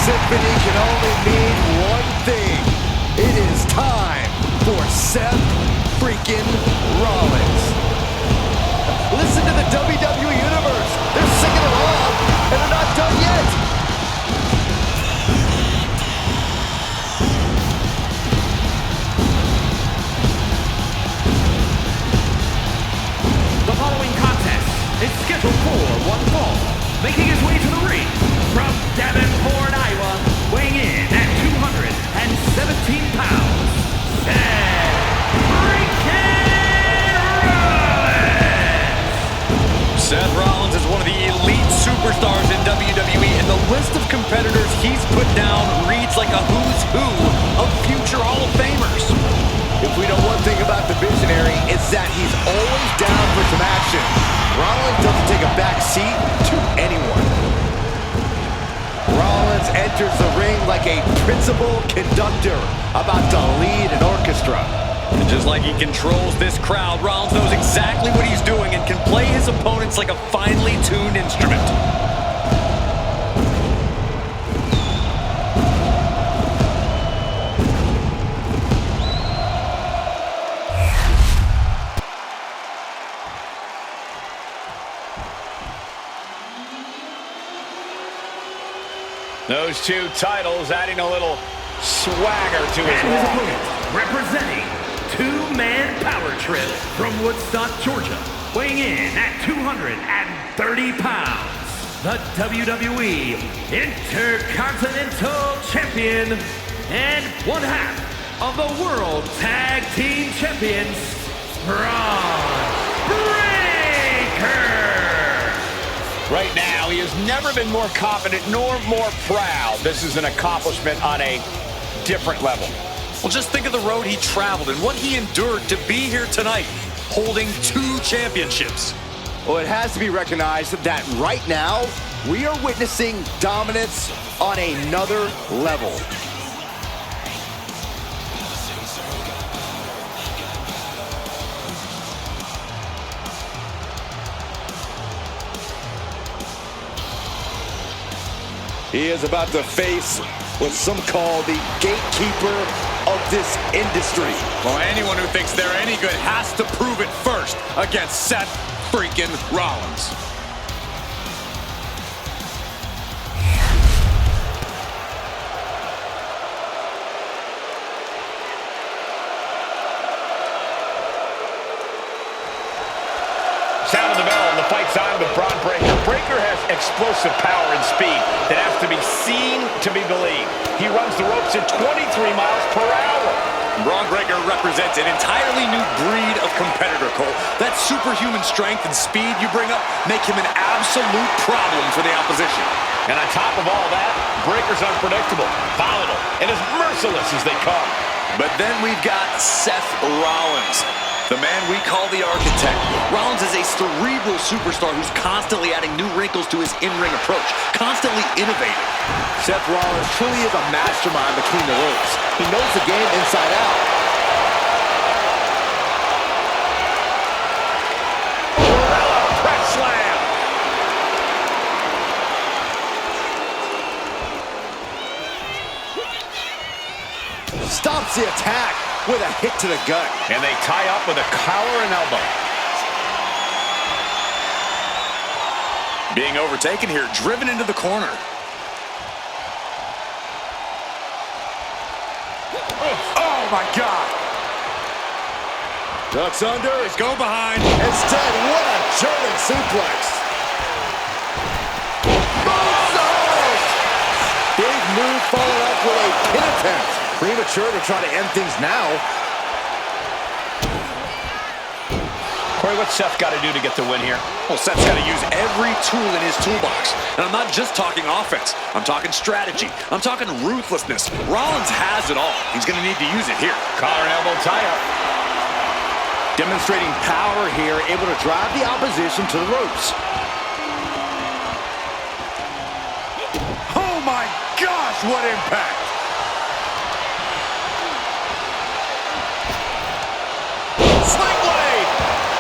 symphony can only mean one thing. It is time for Seth freaking Rollins. Listen to the WWE Universe. They're singing along, and they're not done yet. The following contest is scheduled for one fall. Making his way to the ring from Davenport, Iowa, weighing in at 217 pounds, Seth Rollins. Seth Rollins is one of the elite superstars in WWE, and the list of competitors he's put down reads like a who's who of future Hall of Famers. If we know one thing about the Visionary, it's that he's always down for some action. Rollins doesn't take a back seat to anyone. Rollins enters the ring like a principal conductor about to lead an orchestra. And just like he controls this crowd, Rollins knows exactly what he's doing and can play his opponents like a finely tuned instrument. Those two titles adding a little swagger to his And his walk. opponent, representing two-man power trip from Woodstock, Georgia, weighing in at 230 pounds, the WWE Intercontinental Champion and one half of the World Tag Team Champions, Bron Breakker. Right now, he has never been more confident nor more proud. This is an accomplishment on a different level. Well, just think of the road he traveled and what he endured to be here tonight, holding 2 championships. Well, it has to be recognized that right now, we are witnessing dominance on another level. He is about to face what some call the gatekeeper of this industry. Well, anyone who thinks they're any good has to prove it first against Seth freaking Rollins. Sound of the bell, and the fight's on with Bron Breakker. Breakker has explosive power and speed that has to be seen to be believed. He runs the ropes at 23 miles per hour. Bron Breakker represents an entirely new breed of competitor, Cole. That superhuman strength and speed you bring up make him an absolute problem for the opposition. And on top of all that, Breakker's unpredictable, volatile, and as merciless as they come. But then we've got Seth Rollins, the man we call the architect. Rollins is a cerebral superstar who's constantly adding new wrinkles to his in-ring approach, constantly innovating. Seth Rollins truly is a mastermind between the ropes. He knows the game inside out. Press slam. Stops the attack with a hit to the gut. And they tie up with a collar and elbow. Being overtaken here, driven into the corner. Oh my God. Ducks under. Go behind. Instead, what a German suplex. Moonsault! Big move followed up with a pin attempt. Premature to try to end things now. Corey, what's Seth got to do to get the win here? Well, Seth's got to use every tool in his toolbox. And I'm not just talking offense. I'm talking strategy. I'm talking ruthlessness. Rollins has it all. He's going to need to use it here. Collar and elbow tie-up. Demonstrating power here, able to drive the opposition to the ropes. Oh my gosh, what impact! Sling blade!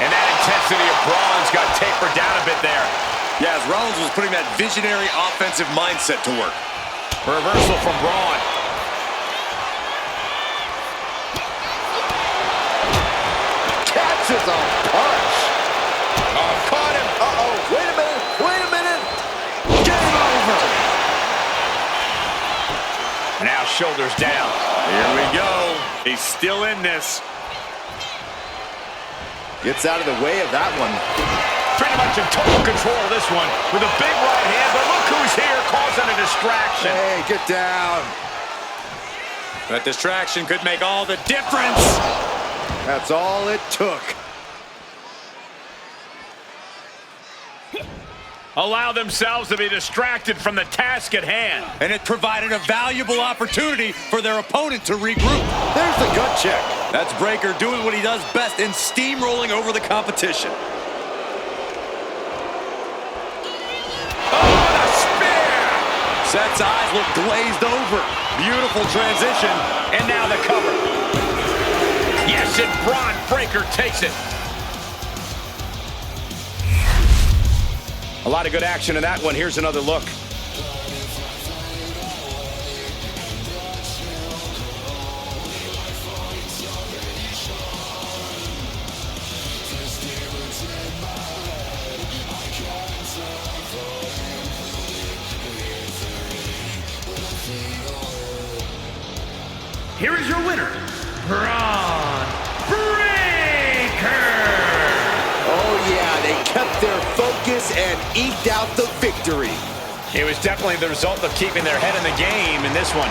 And that intensity of Braun's got tapered down a bit there. Yeah, as Rollins was putting that visionary offensive mindset to work. Reversal from Braun. Catches a punch. Oh, caught him. Uh-oh. Wait a minute. Wait a minute. Game over. Now shoulders down. Here we go. He's still in this. Gets out of the way of that one. Pretty much in total control of this one with a big right hand, but look who's here causing a distraction. Hey, get down. That distraction could make all the difference. That's all it took. Allow themselves to be distracted from the task at hand. And it provided a valuable opportunity for their opponent to regroup. There's the gut check. That's Breakker doing what he does best in steamrolling over the competition. Oh, the spear! Seth's eyes look glazed over. Beautiful transition. And now the cover. Yes, and Bron Breakker takes it. A lot of good action in that one. Here's another look. Here is your winner, Bron Breakker. Oh, yeah, they kept their focus and eked out the victory. It was definitely the result of keeping their head in the game in this one.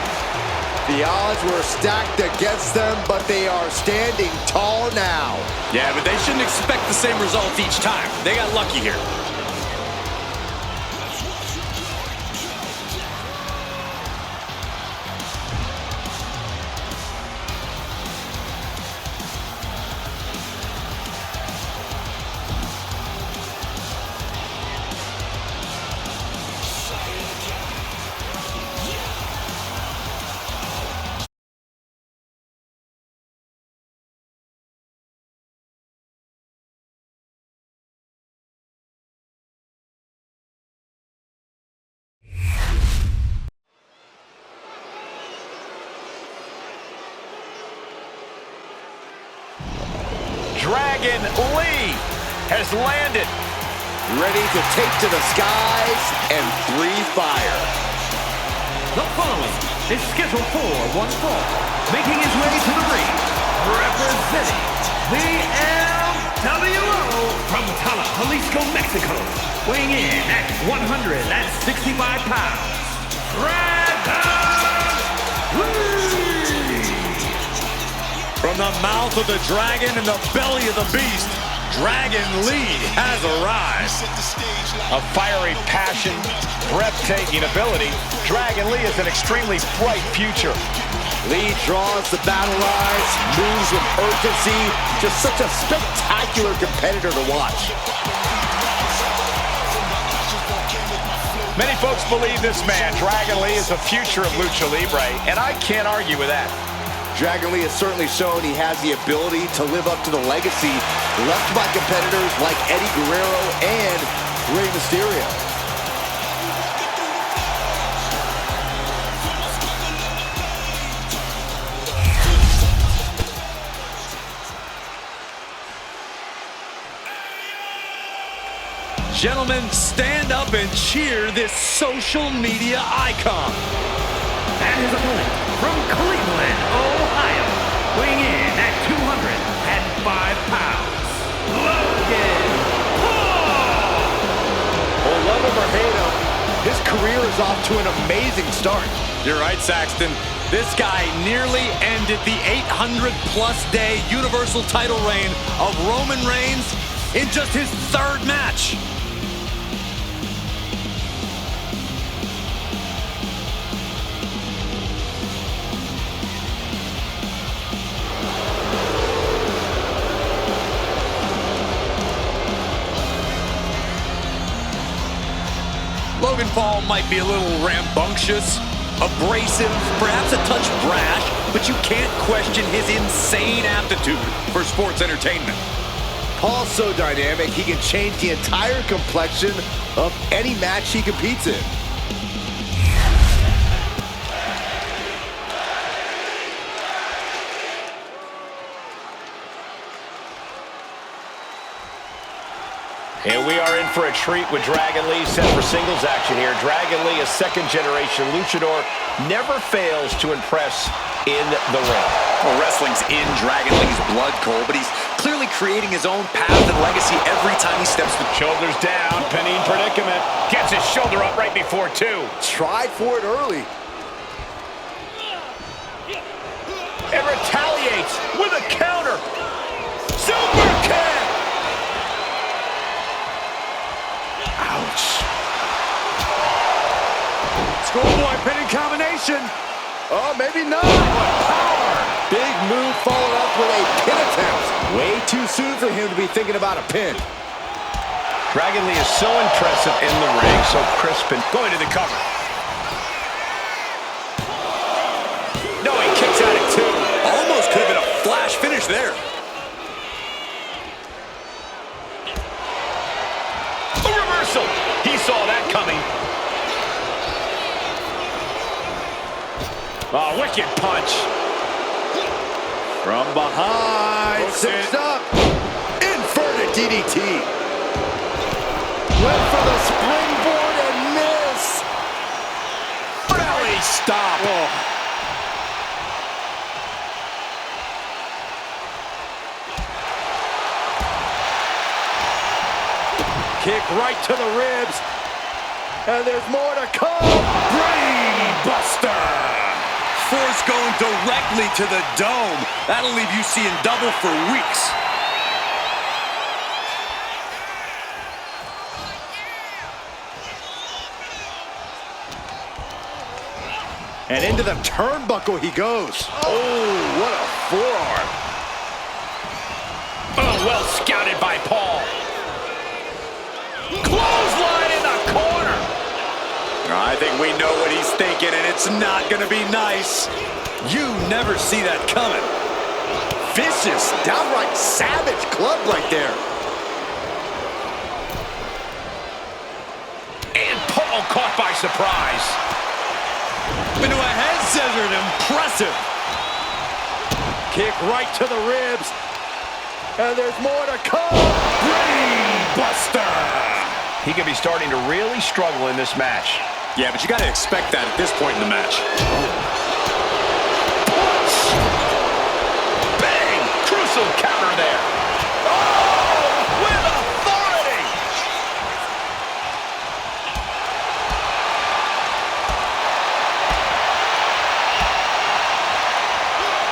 The odds were stacked against them, but they are standing tall now. Yeah, but they shouldn't expect the same results each time. They got lucky here. Dragon Lee has landed. Ready to take to the skies and breathe fire. The following is scheduled for one fall, making his way to the ring, representing the LWO from Tala, Jalisco, Mexico, weighing in at 165 pounds, Radeon. From the mouth of the dragon and the belly of the beast, Dragon Lee has arrived. A fiery passion, breathtaking ability. Dragon Lee has an extremely bright future. Lee draws the battle lines, moves with urgency. Just such a spectacular competitor to watch. Many folks believe this man, Dragon Lee, is the future of Lucha Libre, and I can't argue with that. Dragon Lee has certainly shown he has the ability to live up to the legacy left by competitors like Eddie Guerrero and Rey Mysterio. Gentlemen, stand up and cheer this social media icon. And his opponent from Cleveland, Ohio, weighing in at 205 pounds, Logan Paul. Well, love him or hate him, his career is off to an amazing start. You're right, Saxton. This guy nearly ended the 800-plus day Universal title reign of Roman Reigns in just his third match. Logan Paul might be a little rambunctious, abrasive, perhaps a touch brash, but you can't question his insane aptitude for sports entertainment. Paul's so dynamic, he can change the entire complexion of any match he competes in. And we are in for a treat with Dragon Lee set for singles action here. Dragon Lee, a second-generation luchador, never fails to impress in the ring. Well, wrestling's in Dragon Lee's blood, Cole, but he's clearly creating his own path and legacy every time he steps the... Shoulders down, pinning predicament. Gets his shoulder up right before two. Tried for it early. And retaliates with a counter. Super kick! Ouch. Schoolboy pinning combination. Oh, maybe not. Power. Big move followed up with a pin attempt. Way too soon for him to be thinking about a pin. Dragon Lee is so impressive in the ring, so crisp and going to the cover. No, he kicks out at two. Almost could have been a flash finish there. A reversal. He saw that coming. Oh, wicked punch. From behind. Cinched up. Inverted DDT. Went for the springboard and miss. Belly stop. Oh. Kick right to the ribs. And there's more to come. Brain Buster. Force going directly to the dome. That'll leave you seeing double for weeks. And into the turnbuckle he goes. Oh, what a forearm. Oh, well scouted by Paul. Clothesline in the corner. I think we know what he's thinking, and it's not going to be nice. You never see that coming. Vicious, downright savage club right there. And Paul caught by surprise. Into a head scissor, impressive. Kick right to the ribs. And there's more to come. Brain Buster. He could be starting to really struggle in this match. Yeah, but you got to expect that at this point in the match. Punch! Bang! Crucial counter there. Oh! With authority!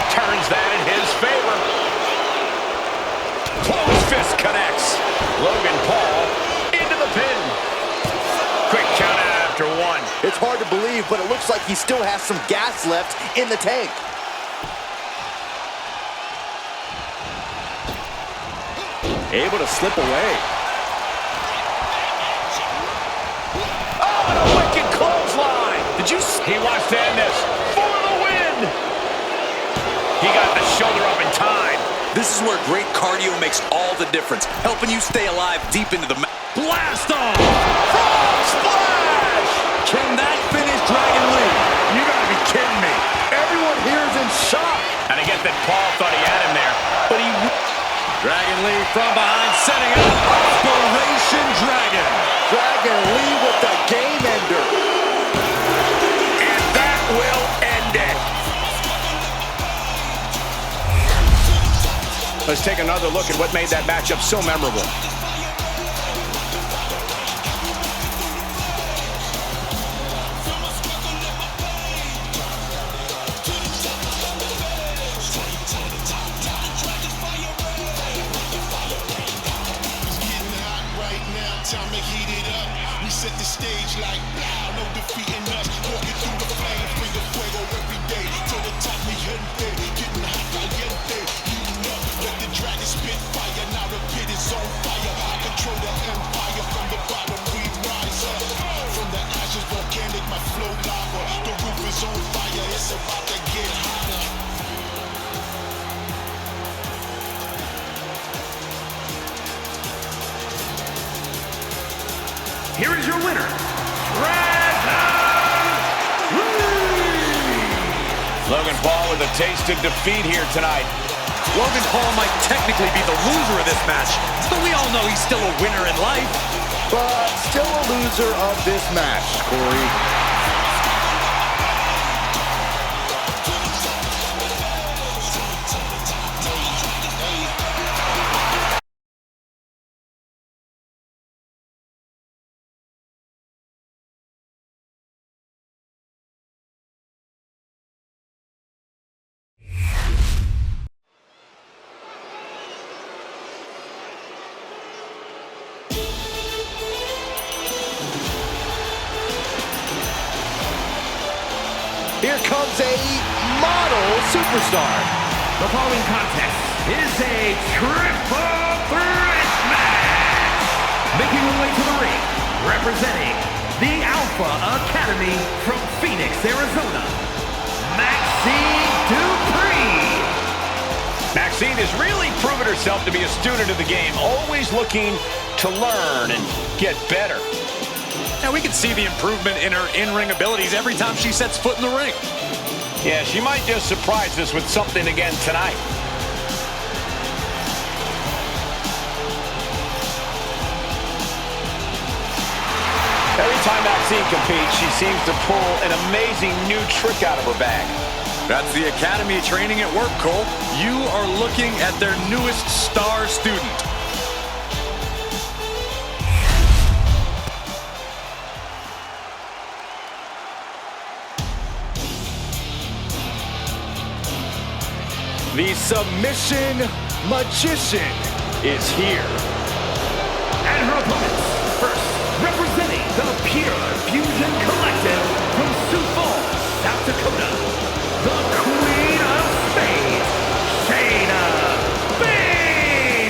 Turns that in his favor. Closed fist connects. Logan Paul into the pin. Quick count out after one. It's hard to believe, but it looks like he still has some gas left in the tank. Able to slip away. Oh, and a wicked clothesline. Did you see? He wants to end this for the win. He got the shoulder up in time. This is where great cardio makes all the difference, helping you stay alive deep into the match. Blast off! Frog splash! Can that finish Dragon Lee? You gotta be kidding me. Everyone here is in shock. And I get that Paul thought he had him there, but he... Dragon Lee from behind, setting up Operation Dragon. Dragon Lee with the game ender. And that will end it. Let's take another look at what made that matchup so memorable. Time to heat it up. We set the stage like wow, no defeating us. Walking through the flames, bring the fuego every day. To the top, mi gente, getting hot caliente. Heating up, let the dragon spit fire. Now the pit is on fire. I control the empire. From the bottom, we rise up. From the ashes, volcanic, my flow lava. The roof is on fire. It's about to get hotter. Here is your winner, Dragunov. Logan Paul with a taste of defeat here tonight. Logan Paul might technically be the loser of this match, but we all know he's still a winner in life. But still a loser of this match, Corey. Here comes a model superstar. The following contest is a triple threat match. Making her way to the ring, representing the Alpha Academy from Phoenix, Arizona, Maxxine Dupri. Maxxine has really proven herself to be a student of the game, always looking to learn and get better. Now we can see the improvement in her in-ring abilities every time she sets foot in the ring. Yeah, she might just surprise us with something again tonight. Every time Maxxine competes, she seems to pull an amazing new trick out of her bag. That's the Academy training at work, Cole. You are looking at their newest star student. The submission magician is here. And her opponents, first, representing the Pure Fusion Collective from Sioux Falls, South Dakota, the Queen of Spades, Shayna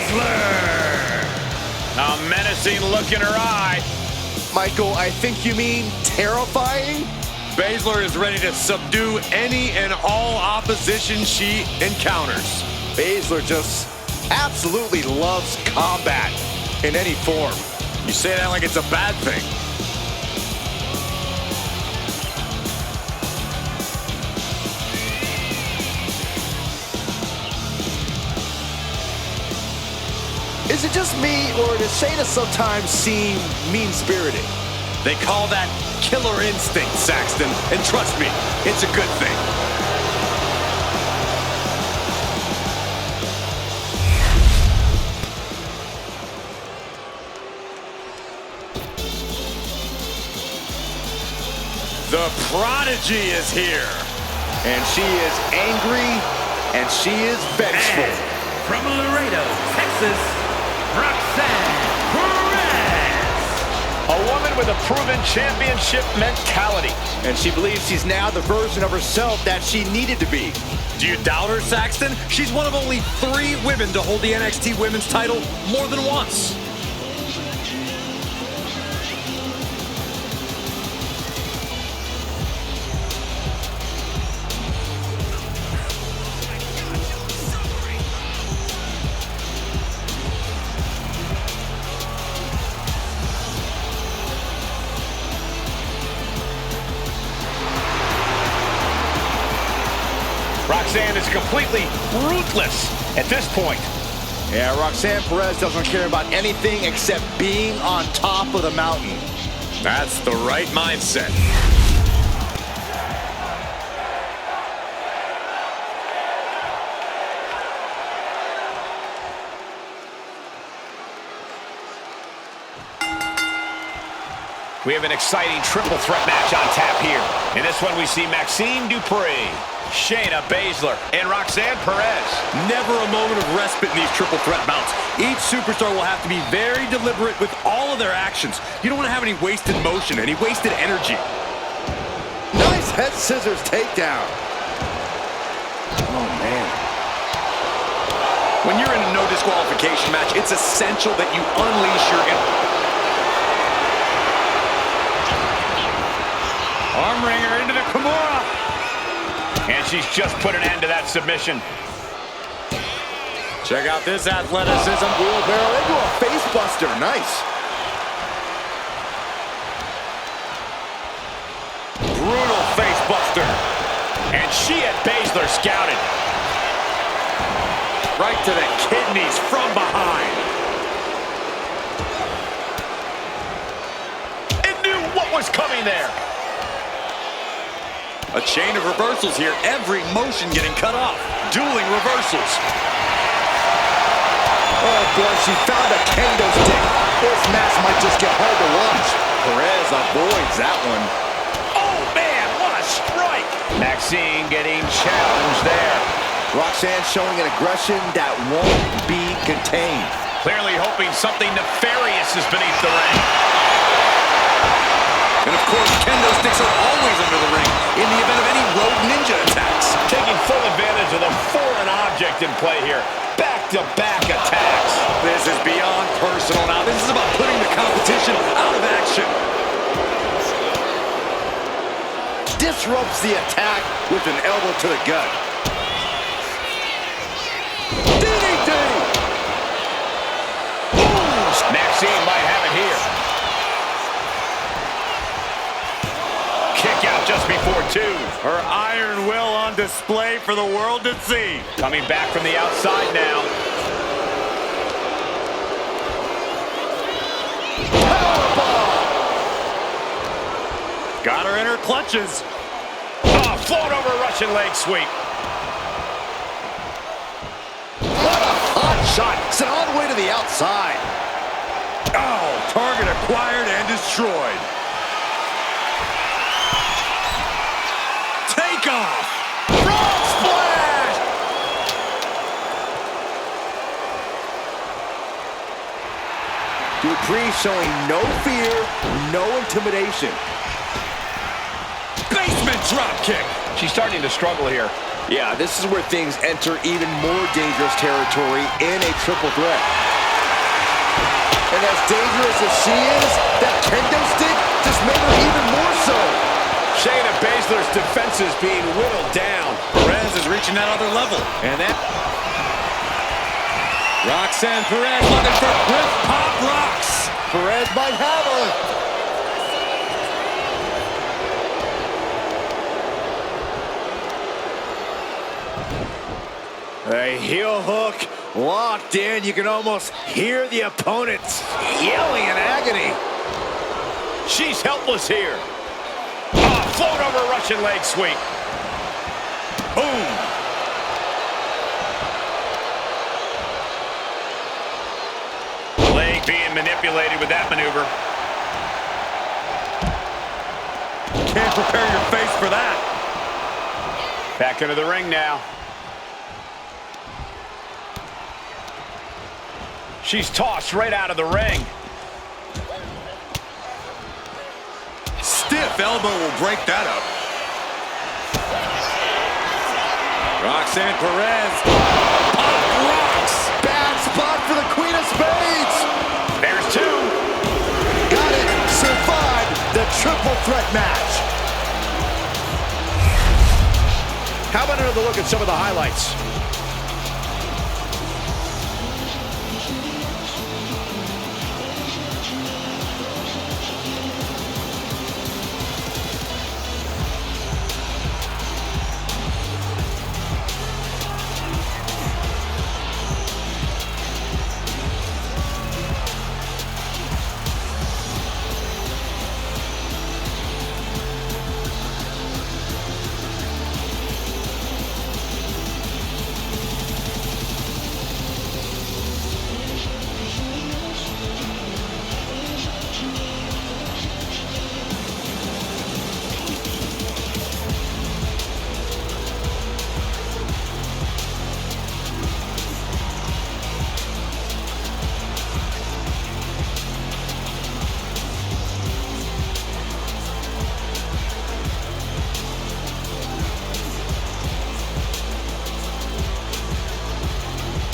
Baszler. A menacing look in her eye. Michael, I think you mean terrifying? Baszler is ready to subdue any and all opposition she encounters. Baszler just absolutely loves combat in any form. You say that like it's a bad thing. Is it just me, or does Shayna sometimes seem mean-spirited? They call that killer instinct, Saxton. And trust me, it's a good thing. The Prodigy is here. And she is angry, and she is vengeful. And from Laredo, Texas, Roxanne. A woman with a proven championship mentality. And she believes she's now the version of herself that she needed to be. Do you doubt her, Saxton? She's one of only 3 women to hold the NXT Women's title more than once. Roxanne is completely ruthless at this point. Yeah, Roxanne Perez doesn't care about anything except being on top of the mountain. That's the right mindset. We have an exciting triple threat match on tap here. In this one, we see Maxxine Dupri, Shayna Baszler, and Roxanne Perez. Never a moment of respite in these triple threat bouts. Each superstar will have to be very deliberate with all of their actions. You don't want to have any wasted motion, any wasted energy. Nice head scissors takedown. Oh, man. When you're in a no disqualification match, it's essential that you unleash your... Arm wringer into the Kimura. And she's just put an end to that submission. Check out this athleticism. Wheelbarrow into a face buster. Nice. Brutal face buster. And she had Baszler scouted. Right to the kidneys from behind. It knew what was coming there. A chain of reversals here. Every motion getting cut off. Dueling reversals. Oh boy, she found a kendo stick. This match might just get hard to watch. Perez avoids that one. Oh man, what a strike. Maxxine getting challenged there. Roxanne showing an aggression that won't be contained. Clearly hoping something nefarious is beneath the ring. And of course, kendo sticks are always under the ring in the event of any road ninja attacks. Taking full advantage of the foreign object in play here. Back-to-back attacks. This is beyond personal now. This is about putting the competition out of action. Disrupts the attack with an elbow to the gut. DDT! Ooh, Maxxine might have it here. Kick out just before two. Her iron will on display for the world to see. Coming back from the outside now. Got her in her clutches. Oh, float over Russian leg sweep. What a hot shot. Sent all the way to the outside. Oh, target acquired and destroyed. Take off. Frog splash! Dupri showing no fear, no intimidation. Basement drop kick. She's starting to struggle here. Yeah, this is where things enter even more dangerous territory in a triple threat. And as dangerous as she is, that kendo stick just made her even more so. Shayna Baszler's defense is being whittled down. Perez is reaching that other level. And that... Roxanne Perez looking for Griff Pop Rocks. Perez might have her. A heel hook locked in. You can almost hear the opponents yelling in agony. She's helpless here. Oh, float over Russian leg sweep. Boom. Leg being manipulated with that maneuver. Can't prepare your face for that. Back into the ring now. She's tossed right out of the ring. Stiff elbow will break that up. Roxanne Perez. Pop rocks. Bad spot for the Queen of Spades. There's two. Got it. Survived the triple threat match. How about another look at some of the highlights?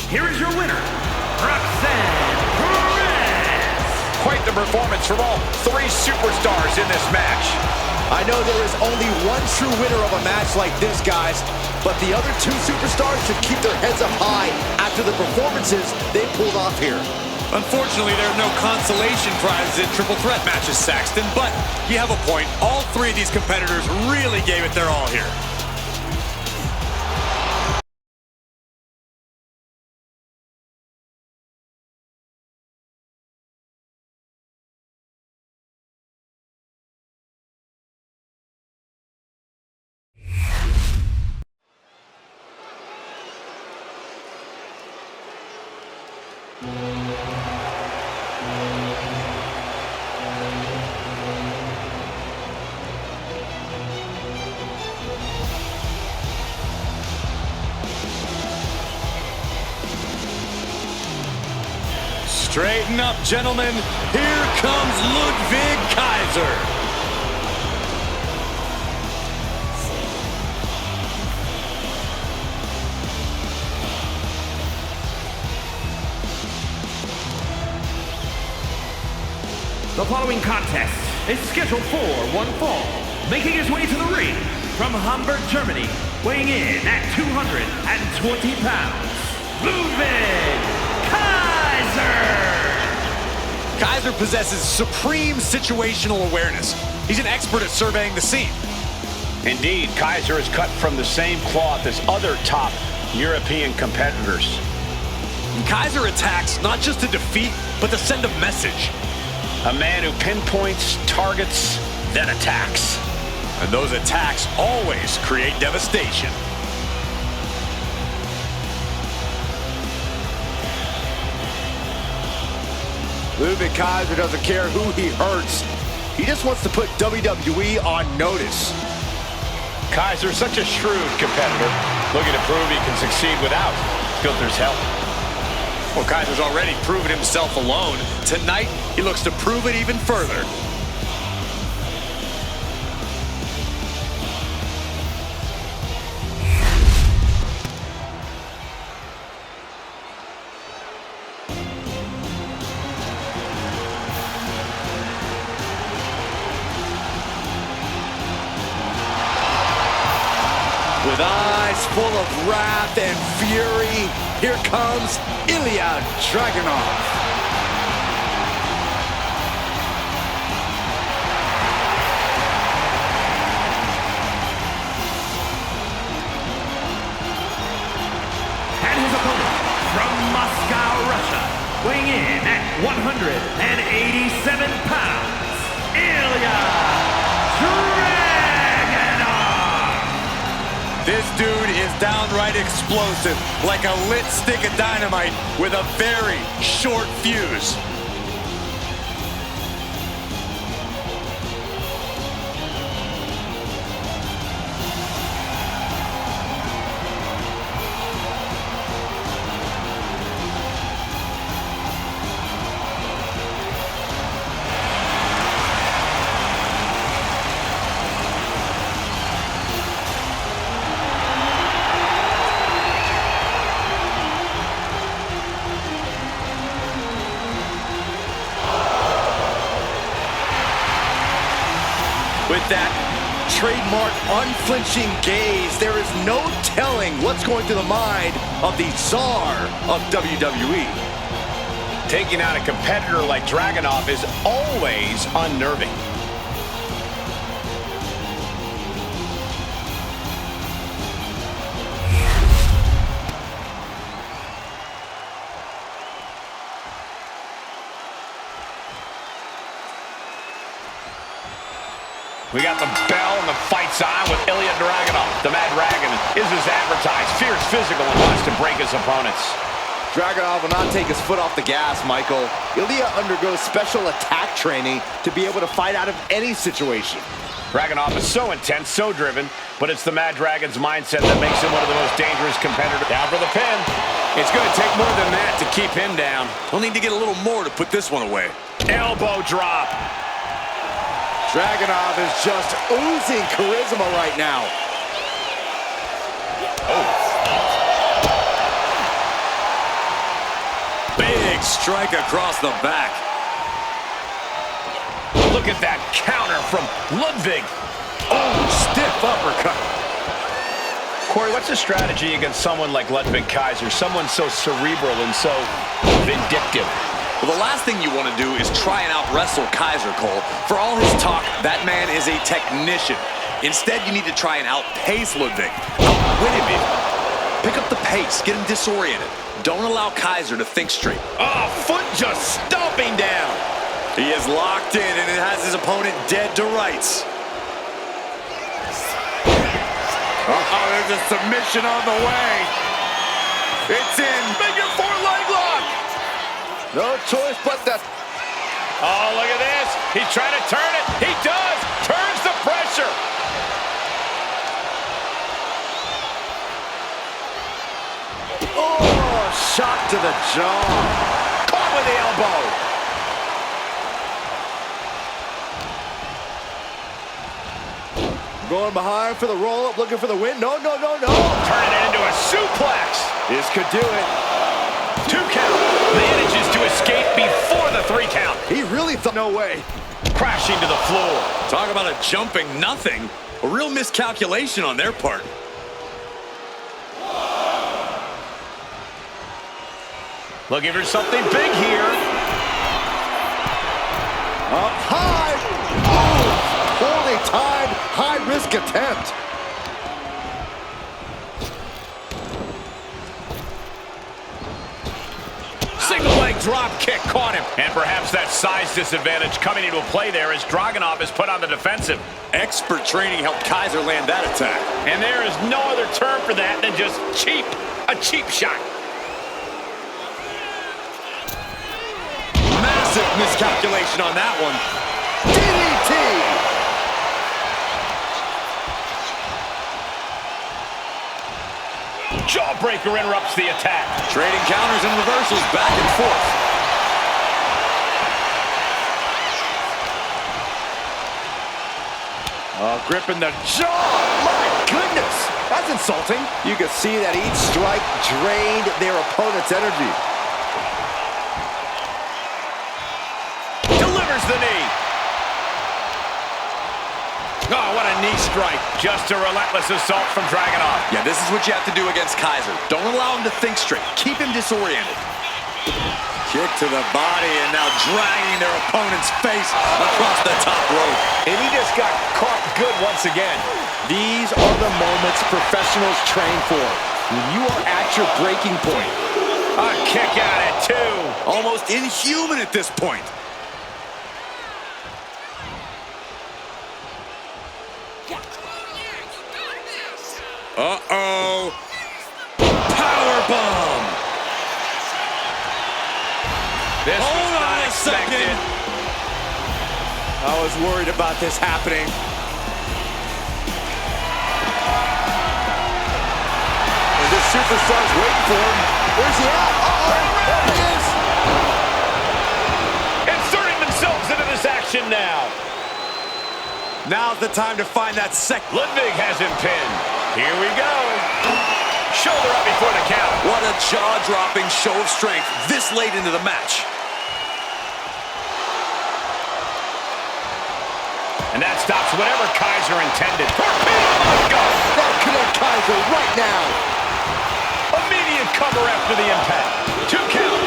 Here is your winner, Roxanne Perez. Quite the performance from all three superstars in this match. I know there is only one true winner of a match like this, guys, but the other two superstars should keep their heads up high after the performances they pulled off here. Unfortunately, there are no consolation prizes in triple threat matches, Saxton, but you have a point. All three of these competitors really gave it their all here. Straighten up, gentlemen. Here comes Ludwig Kaiser. The following contest is scheduled for one fall. Making his way to the ring from Hamburg, Germany, weighing in at 220 pounds, Ludwig Kaiser! Kaiser possesses supreme situational awareness. He's an expert at surveying the scene. Indeed, Kaiser is cut from the same cloth as other top European competitors. And Kaiser attacks not just to defeat, but to send a message. A man who pinpoints, targets, then attacks. And those attacks always create devastation. Ludwig Kaiser doesn't care who he hurts. He just wants to put WWE on notice. Kaiser's such a shrewd competitor, looking to prove he can succeed without Gunther's help. Well, Kaiser's already proven himself alone. Tonight, he looks to prove it even further. With eyes full of wrath and fury, here comes Ilja Dragunov. And his opponent from Moscow, Russia, weighing in at 187 pounds, Ilja Dragunov! This dude is downright explosive, like a lit stick of dynamite with a very short fuse. With that trademark unflinching gaze, there is no telling what's going through the mind of the czar of WWE. Taking out a competitor like Dragunov is always unnerving. We got the bell and the fight's on with Ilja Dragunov. The Mad Dragon is as advertised. Fierce physical and wants to break his opponents. Dragunov will not take his foot off the gas, Michael. Ilja undergoes special attack training to be able to fight out of any situation. Dragunov is so intense, so driven, but it's the Mad Dragon's mindset that makes him one of the most dangerous competitors. Down for the pin. It's going to take more than that to keep him down. He'll need to get a little more to put this one away. Elbow drop. Dragunov is just oozing charisma right now. Oh. Big strike across the back. Look at that counter from Ludwig. Oh, stiff uppercut. Corey, what's the strategy against someone like Ludwig Kaiser? Someone so cerebral and so vindictive. Well, the last thing you want to do is try and out-wrestle Kaiser, Cole. For all his talk, that man is a technician. Instead, you need to try and outpace Ludwig. Outwit him even. Pick up the pace, get him disoriented. Don't allow Kaiser to think straight. Oh, foot just stomping down. He is locked in, and it has his opponent dead to rights. Uh-oh, there's a submission on the way. It's in. Figure four leg lock. No choice but to... Oh, look at this. He's trying to turn it. He does. Turns the pressure. Oh, shot to the jaw. Caught with the elbow. Going behind for the roll-up, looking for the win. No, no, no, no. Turning it into a suplex. This could do it. 2 count. Manages to escape before the 3 count. He really thought, no way. Crashing to the floor. Talk about a jumping nothing. A real miscalculation on their part. Looking for something big here. Up high. Oh, poorly timed, high-risk attempt. Single leg drop kick caught him. And perhaps that size disadvantage coming into play there as Dragunov is put on the defensive. Expert training helped Kaiser land that attack. And there is no other term for that than just cheap. A cheap shot. Massive miscalculation on that one. DDT. Jawbreaker interrupts the attack. Trading counters and reversals back and forth. Gripping the jaw. My goodness. That's insulting. You can see that each strike drained their opponent's energy. Delivers the knee. Oh, what a knee strike. Just a relentless assault from Dragunov. Yeah, this is what you have to do against Kaiser. Don't allow him to think straight. Keep him disoriented. Kick to the body and now dragging their opponent's face across the top rope. And he just got caught good once again. These are the moments professionals train for. When you are at your breaking point. A kick out at 2. Almost inhuman at this point. Uh-oh. Powerbomb. This Hold was on not a expected. second. I was worried about this happening. And this superstar's waiting for him. Where's he at? There he is. Inserting themselves into this action now. Now's the time to find that second. Ludwig has him pinned. Here we go. Shoulder up before the count. What a jaw-dropping show of strength this late into the match. And that stops whatever Kaiser intended. Torpedo Moscow. That could end Kaiser right now. Immediate cover after the impact. 2 count.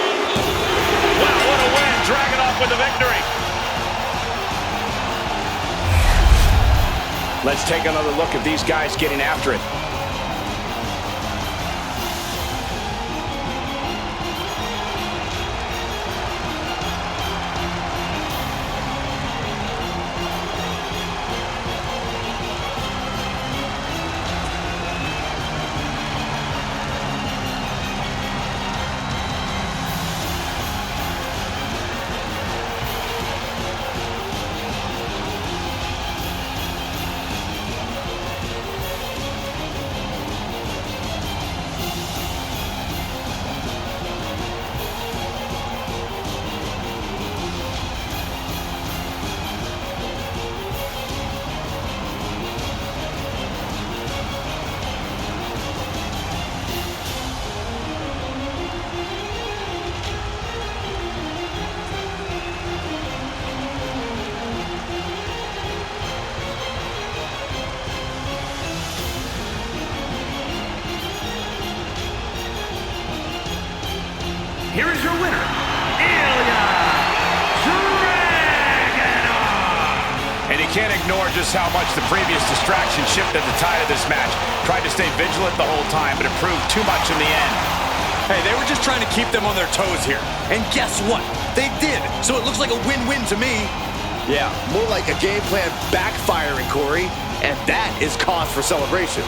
Wow, what a win. Dragunov with the victory. Let's take another look at these guys getting after it. Here is your winner, Ilja Dragunov. And you can't ignore just how much the previous distraction shifted the tide of this match. Tried to stay vigilant the whole time, but it proved too much in the end. Hey, they were just trying to keep them on their toes here. And guess what? They did. So it looks like a win-win to me. Yeah, more like a game plan backfiring, Corey. And that is cause for celebration.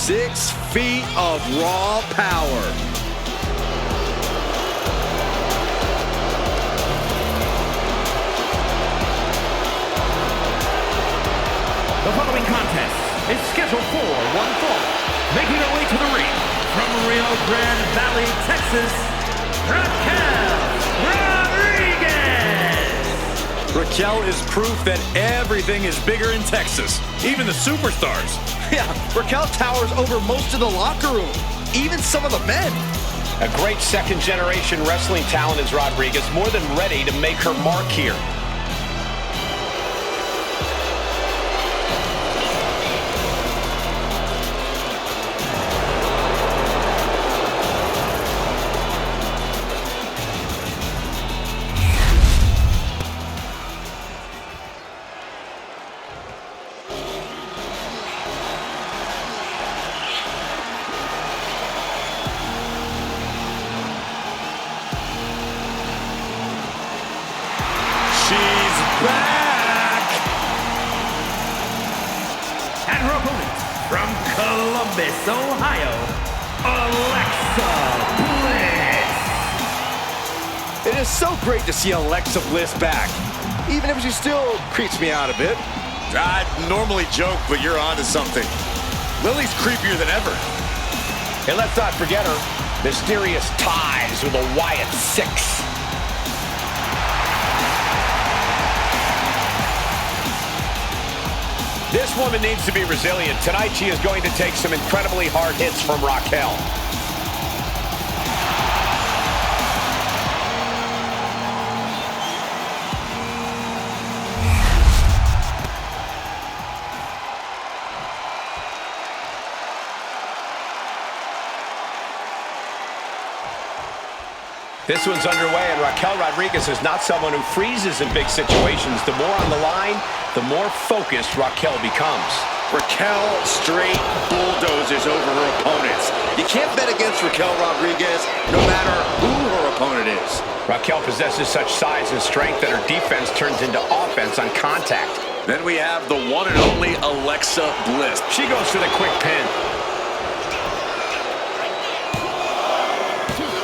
6 feet of raw power. The following contest is scheduled for one fall. Making her way to the ring from Rio Grande Valley, Texas, Raquel Rodriguez. Raquel is proof that everything is bigger in Texas, even the superstars. Yeah, Raquel towers over most of the locker room, even some of the men. A great second-generation wrestling talent is Rodriguez, more than ready to make her mark here. She's back! And her opponent from Columbus, Ohio, Alexa Bliss. It is so great to see Alexa Bliss back, even if she still creeps me out a bit. I normally joke, but you're onto something. Lily's creepier than ever. And let's not forget her mysterious ties with the Wyatt Six. This woman needs to be resilient. Tonight she is going to take some incredibly hard hits from Raquel. This one's underway, and Raquel Rodriguez is not someone who freezes in big situations. The more on the line, the more focused Raquel becomes. Raquel straight bulldozes over her opponents. You can't bet against Raquel Rodriguez, no matter who her opponent is. Raquel possesses such size and strength that her defense turns into offense on contact. Then we have the one and only Alexa Bliss. She goes for the quick pin.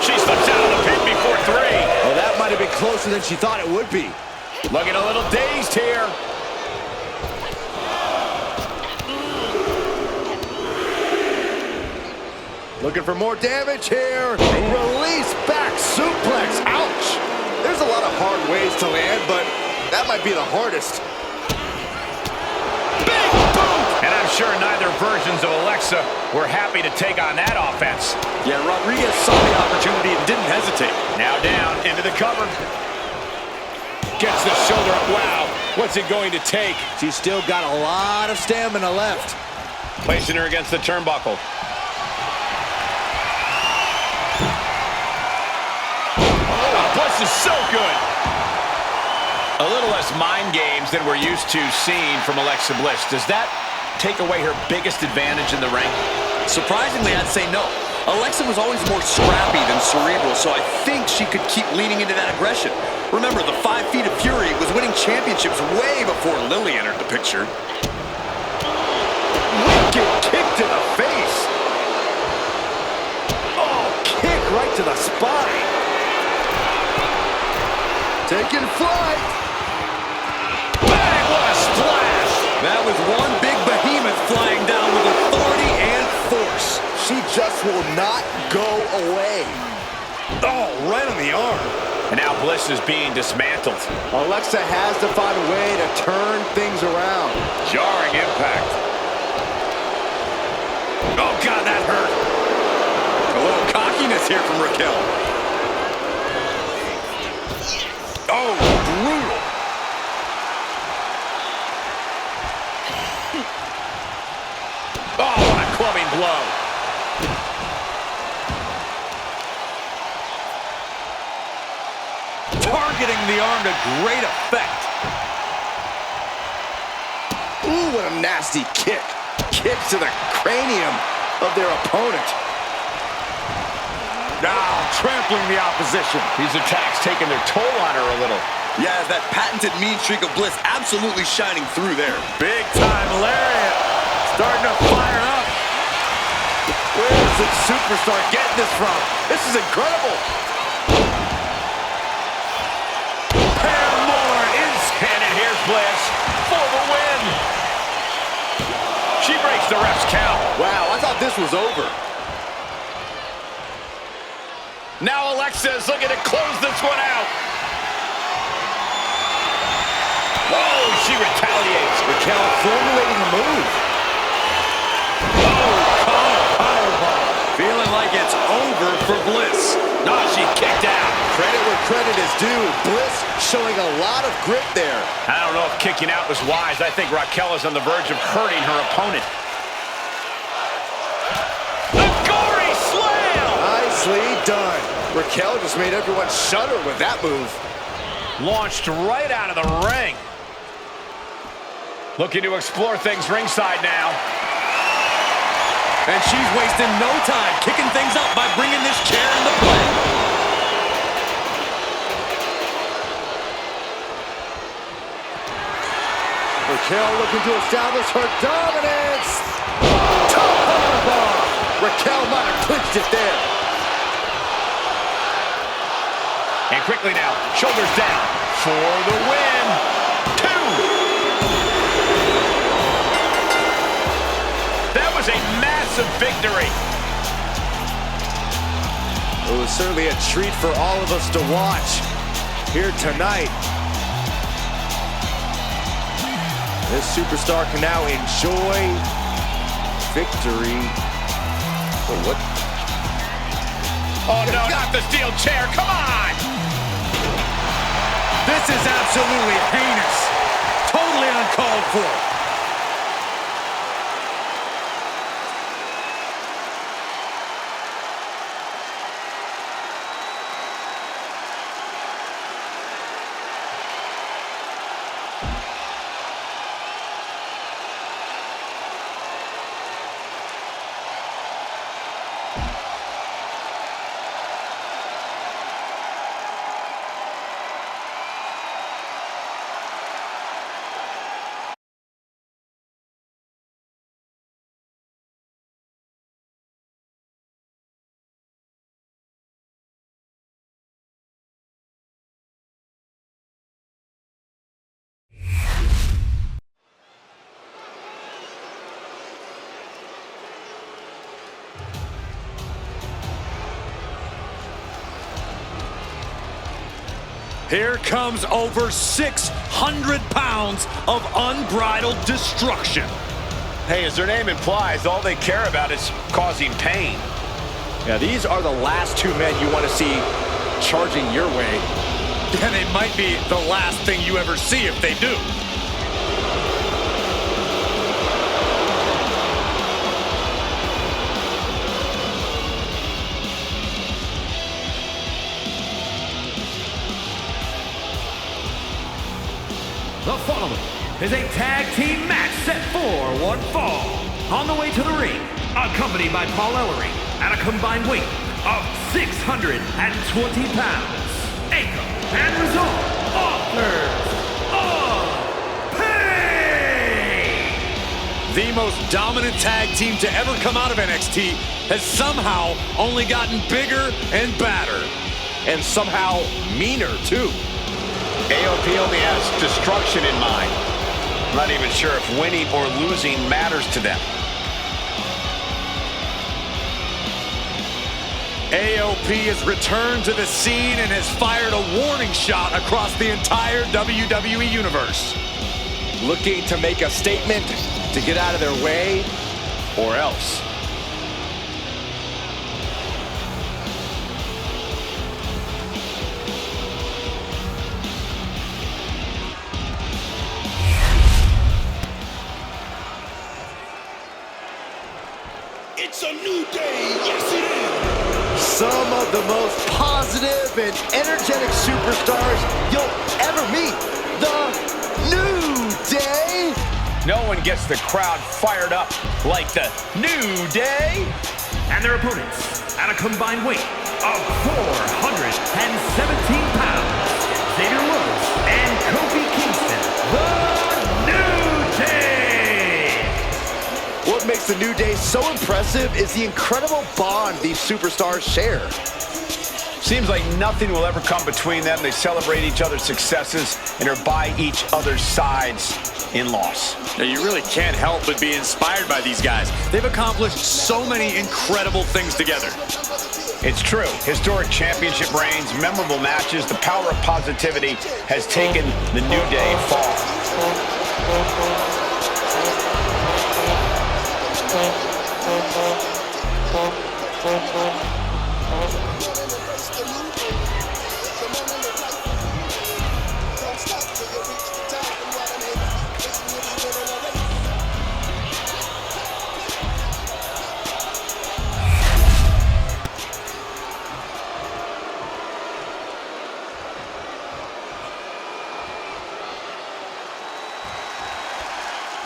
She slips out of the pin before 3. Well, that might have been closer than she thought it would be. Looking a little dazed here. Looking for more damage here. Release back suplex. Ouch. There's a lot of hard ways to land, but that might be the hardest. Big boot! And I'm sure neither versions of Alexa were happy to take on that offense. Yeah, Rodriguez saw the opportunity and didn't hesitate. Now down into the cover. Gets the shoulder up. Wow, what's it going to take? She's still got a lot of stamina left. Placing her against the turnbuckle. Bliss is so good. A little less mind games than we're used to seeing from Alexa Bliss. Does that take away her biggest advantage in the ring? Surprisingly, I'd say no. Alexa was always more scrappy than cerebral, so I think she could keep leaning into that aggression. Remember, the 5 Feet of Fury was winning championships way before Lily entered the picture. Wicked kick to the face. Oh, kick right to the spine. Taking flight. Bang, what a splash. That was one big behemoth flying down with authority and force. She just will not go away. Oh, right on the arm. And now Bliss is being dismantled. Alexa has to find a way to turn things around. Jarring impact. Oh, God, that hurt. A little cockiness here from Raquel. Oh, brutal. Oh, what a clubbing blow. Targeting the arm to great effect. Ooh, what a nasty kick. Kicks to the cranium of their opponent. Now trampling the opposition. These attacks taking their toll on her a little. Yeah, that patented mean streak of Bliss absolutely shining through there. Big time lariat. Starting to fire up. this superstar getting this from? This is incredible. And here's Bliss for the win. She breaks the ref's count. Wow, I thought this was over. Now Alexa's looking to close this one out. Whoa, she retaliates. Raquel formulating a move. Oh, powerbomb. Feeling like it's over for Bliss. No, she kicked out. Credit where credit is due. Bliss showing a lot of grit there. I don't know if kicking out was wise. I think Raquel is on the verge of hurting her opponent. A gory slam! Nicely done. Raquel just made everyone shudder with that move. Launched right out of the ring. Looking to explore things ringside now. And she's wasting no time kicking things up by bringing this chair into play. Raquel looking to establish her dominance. Top powerbomb. Raquel might have clinched it there. And quickly now, shoulders down for the win. 2. That was a massive victory. It was certainly a treat for all of us to watch here tonight. This superstar can now enjoy victory. Oh, what? Oh, no, not the steel chair. Come on! This is absolutely heinous. Totally uncalled for. Here comes over 600 pounds of unbridled destruction. Hey, as their name implies, all they care about is causing pain. Yeah, these are the last two men you want to see charging your way. And they might be the last thing you ever see if they do. The following is a tag team match set for one fall. On the way to the ring, accompanied by Paul Ellery at a combined weight of 620 pounds. Anchor and result, authors of pain. The most dominant tag team to ever come out of NXT has somehow only gotten bigger and badder. And somehow meaner, too. AOP only has destruction in mind. I'm not even sure if winning or losing matters to them. AOP has returned to the scene and has fired a warning shot across the entire WWE Universe. Looking to make a statement, to get out of their way, or else. It's a new day, yes it is! Some of the most positive and energetic superstars you'll ever meet. The New Day! No one gets the crowd fired up like the New Day. And their opponents at a combined weight of 417 pounds. Xavier Woods and Kofi Kingston, the New Day! What makes the New Day so impressive is the incredible bond these superstars share. Seems like nothing will ever come between them. They celebrate each other's successes and are by each other's sides in loss. Now, you really can't help but be inspired by these guys. They've accomplished so many incredible things together. It's true. Historic championship reigns, memorable matches, the power of positivity has taken the New Day far.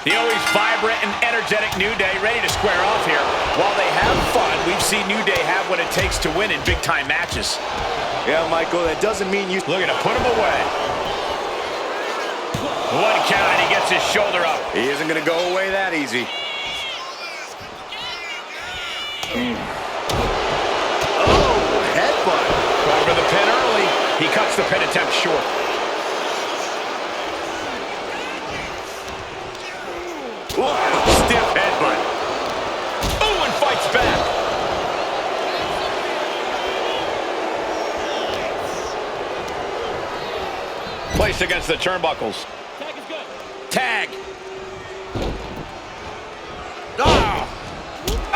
The always vibrant and energetic New Day ready to square off here. While they have fun, we've seen New Day have what it takes to win in big-time matches. Yeah, Michael, that doesn't mean you... Looking to put him away. One count, and he gets his shoulder up. He isn't going to go away that easy. Oh, headbutt. Going for the pin early. He cuts the pin attempt short. Stiff headbutt. Oh, and fights back. Placed against the turnbuckles. Tag is good. Tag.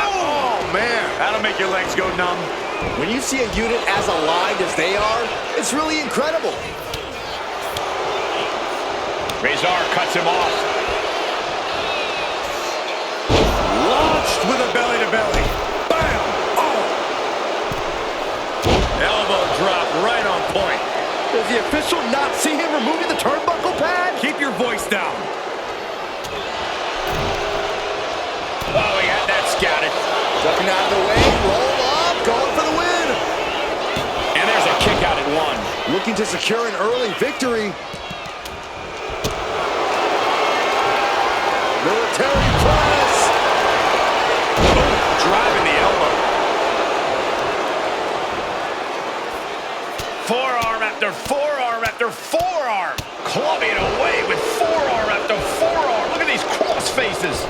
Oh, man. That'll make your legs go numb. When you see a unit as aligned as they are, it's really incredible. Razor cuts him off. Launched with a belly-to-belly. Bam! Oh! Elbow drop right on point. Does the official not see him removing the turnbuckle pad? Keep your voice down. Oh, he had that scouted. Ducking out of the way, roll up, going for the win. And there's a kick out at one. Looking to secure an early victory. Military press. Driving the elbow. Forearm after forearm after forearm. Clubbing away with forearm after forearm. Look at these cross faces.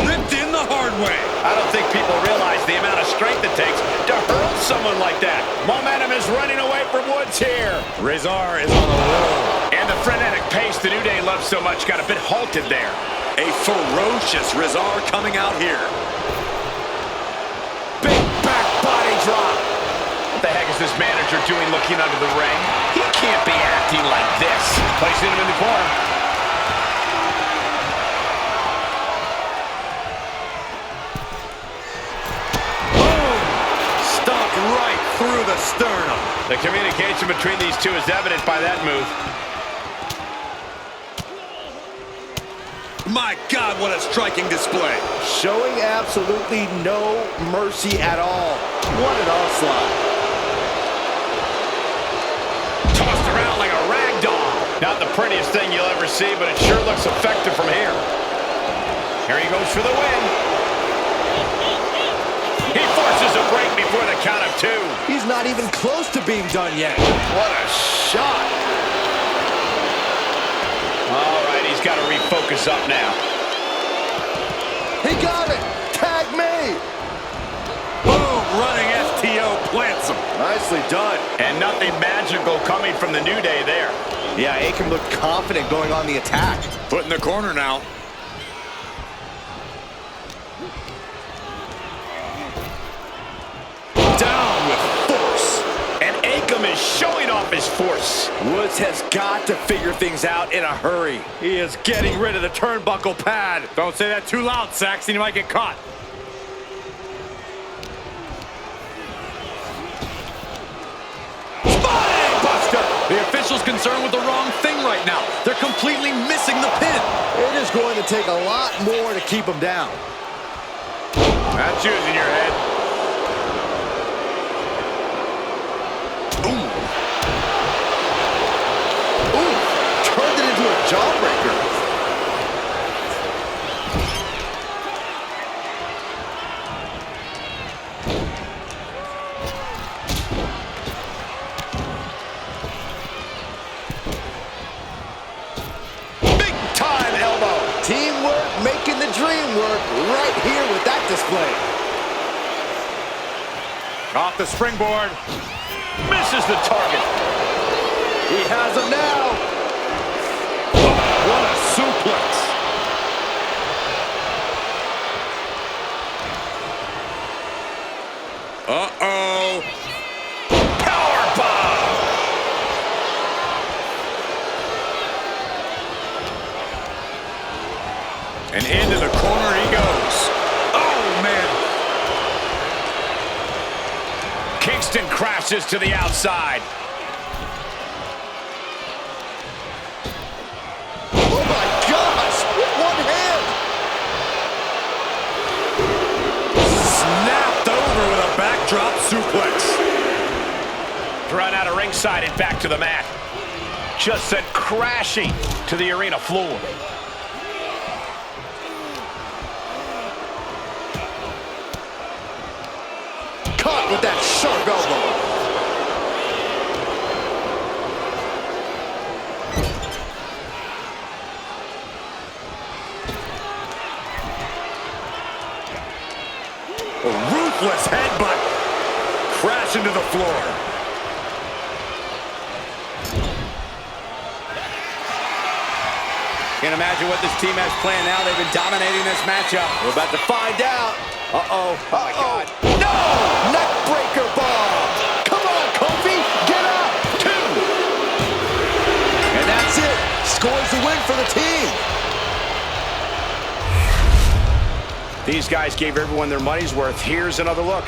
Ripped in the hard way. I don't think people realize the amount of strength it takes to hurl someone like that. Momentum is running away from Woods here. Razor is on a roll. And the frenetic pace the New Day loves so much got a bit halted there. A ferocious Razor coming out here. Big back body drop. What the heck is this manager doing looking under the ring? He can't be acting like this. Placing him in the corner. Boom! Stomped right through the sternum. The communication between these two is evident by that move. My God, what a striking display. Showing absolutely no mercy at all. What an onslaught. Tossed around like a rag doll. Not the prettiest thing you'll ever see, but it sure looks effective from here. Here he goes for the win. He forces a break before the count of two. He's not even close to being done yet. What a shot. All right, he's got to refocus up now. He got it. Tag me. Boom, running STO plants him. Nicely done. And nothing magical coming from the New Day there. Yeah, Akam looked confident going on the attack. Put in the corner now. Down with force. And Akam is showing off his force. Woods has got to figure things out in a hurry. He is getting rid of the turnbuckle pad. Don't say that too loud, Saxon. You might get caught. Spine buster. The official's concerned with the wrong thing right now. They're completely missing the pin. It is going to take a lot more to keep him down. That's using your head. Turned it into a jawbreaker. display. Off the springboard. Misses the target. He has him now. Oh, what a suplex. Uh-oh. Powerbomb. And into the corner he goes. Oh, man. Kingston crashes to the outside. Oh, my gosh. With one hand. Snapped over with a backdrop suplex. Thrown out of ringside and back to the mat. Just sent crashing to the arena floor. Caught with that sharp elbow. A ruthless headbutt. Crash into the floor. Can't imagine what this team has planned now. They've been dominating this matchup. We're about to find out. Uh-oh. Oh, my God. No! Neck breaker bomb. Come on, Kofi. Get up. 2. And that's it. Scores the win for the team. These guys gave everyone their money's worth. Here's another look.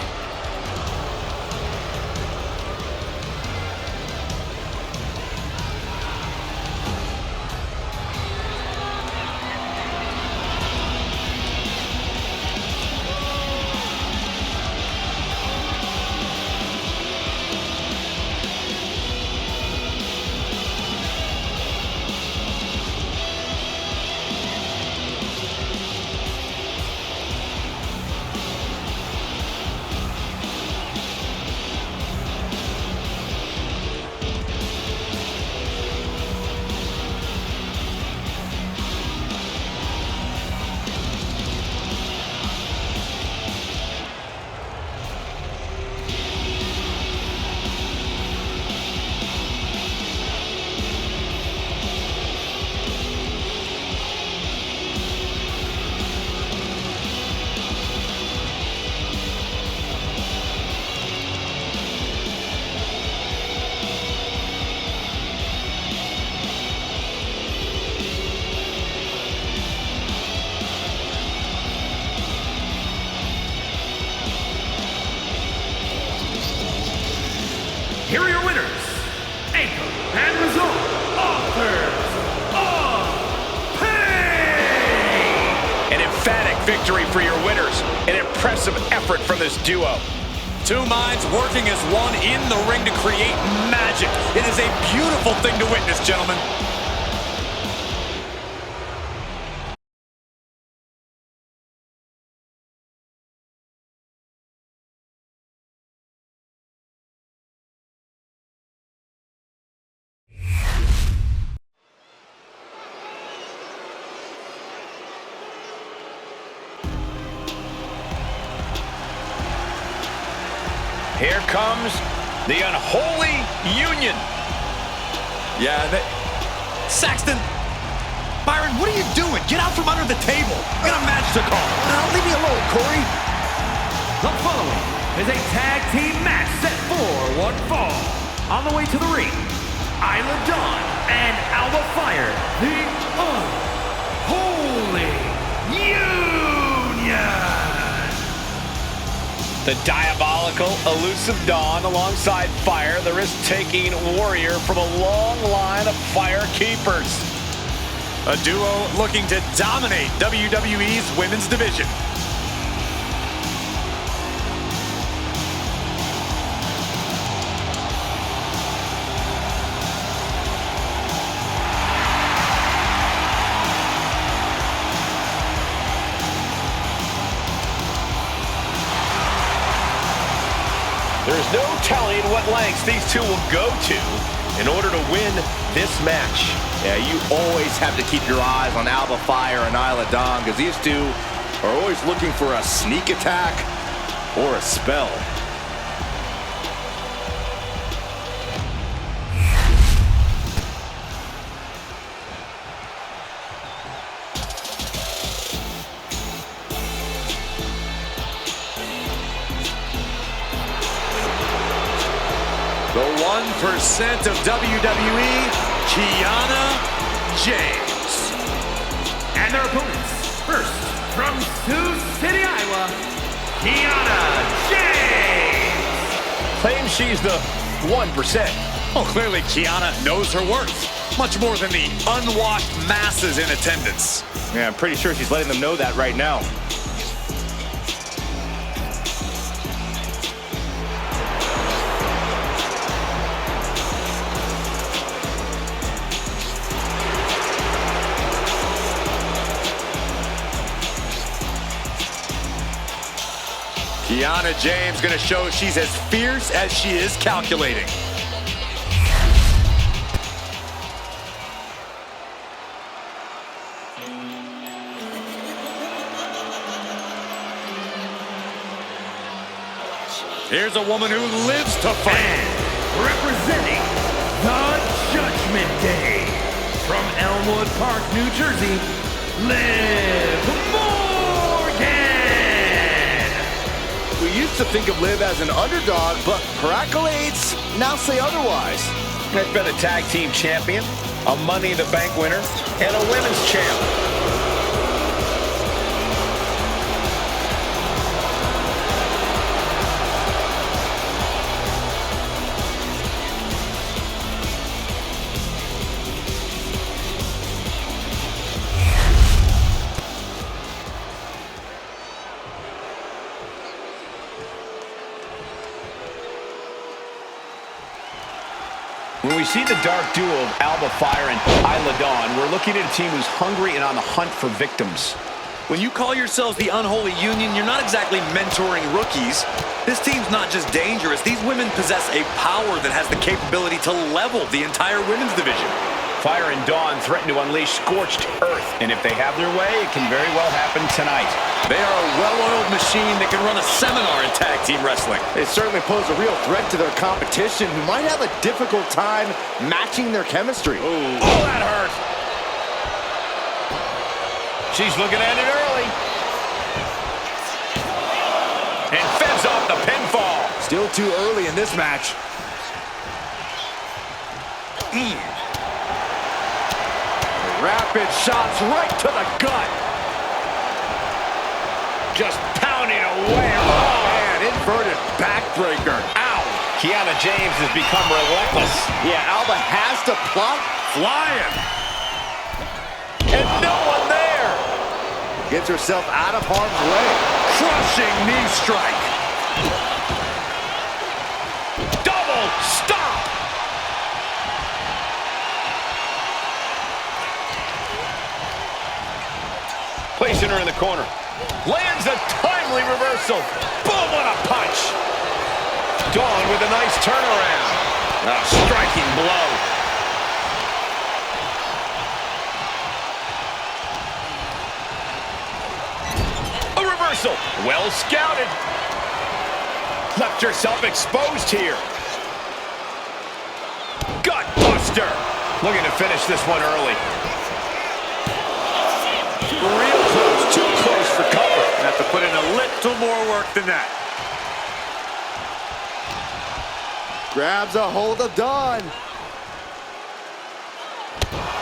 Here are your winners, anchor and result, authors of pain. An emphatic victory for your winners. An impressive effort from this duo. Two minds working as one in the ring to create magic. It is a beautiful thing to witness, gentlemen. Here comes the Unholy Union. Yeah, Saxton. Byron, what are you doing? Get out from under the table. We got a match to call. Leave me alone, Corey. The following is a tag team match set for one fall. On the way to the ring, Isla Dawn and Alba Fire, the Unholy Union. The diabolical, elusive Dawn alongside Fire, the risk-taking warrior from a long line of Fire Keepers. A duo looking to dominate WWE's women's division. There's no telling what lengths these two will go to in order to win this match. Yeah, you always have to keep your eyes on Alba Fire and Isla Dawn because these two are always looking for a sneak attack or a spell. The 1% of WWE, Kiana James. And their opponents, first, from Sioux City, Iowa, Kiana James. Claims she's the 1%. Well, clearly Kiana knows her worth. Much more than the unwashed masses in attendance. Yeah, I'm pretty sure she's letting them know that right now. Kiana James gonna show she's as fierce as she is calculating. Here's a woman who lives to fight. And representing the Judgment Day, from Elmwood Park, New Jersey, Liv Morgan. We used to think of Liv as an underdog, but her accolades now say otherwise. Has been a tag team champion, a Money in the Bank winner, and a women's champ. When we see the dark duo of Alba Fire and Isla Dawn, we're looking at a team who's hungry and on the hunt for victims. When you call yourselves the Unholy Union, you're not exactly mentoring rookies. This team's not just dangerous. These women possess a power that has the capability to level the entire women's division. Fire and Dawn threaten to unleash scorched earth, and if they have their way, it can very well happen tonight. They are a well-oiled machine that can run a seminar in tag team wrestling. They certainly pose a real threat to their competition, who might have a difficult time matching their chemistry. Ooh. Oh, that hurt. She's looking at it early. And fends off the pinfall. Still too early in this match. Rapid shots right to the gut. Just pounding away. Oh, man, inverted backbreaker. Ow. Kiana James has become relentless. Yeah, Alba has to block. Flying. And no one there. Gets herself out of harm's way. Crushing knee strike. Double stop. Placing her in the corner. Lands a timely reversal. Boom, what a punch. Dawn with a nice turnaround. A striking blow. A reversal. Well scouted. Left herself exposed here. Gut buster. Looking to finish this one early. Real close, too close for cover. Have to put in a little more work than that. Grabs a hold of Dawn.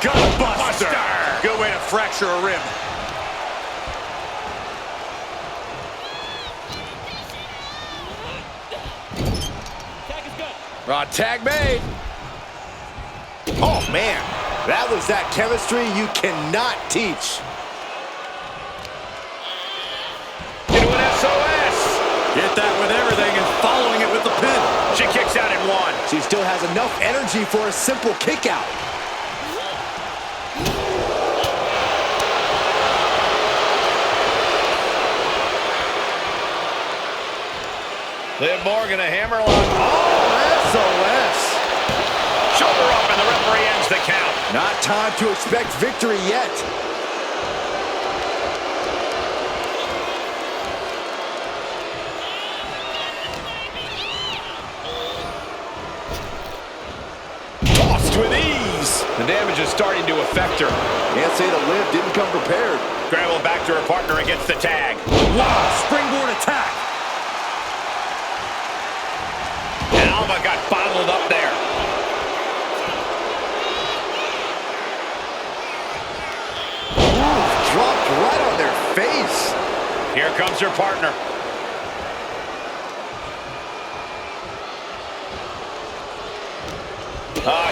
Gut buster. Good way to fracture a rib. Tag made. Oh, man. That was that chemistry you cannot teach. Into an SOS. Hit that with everything and following it with the pin. She kicks out at one. She still has enough energy for a simple kick out. Liv Morgan a hammerlock. Oh, SOS. Shoulder up and the referee ends the count. Not time to expect victory yet. The damage is starting to affect her. Can't say that Liv didn't come prepared. Scramble back to her partner and gets the tag. Wow, springboard attack. And Alba got bottled up there. Ooh, dropped right on their face. Here comes her partner.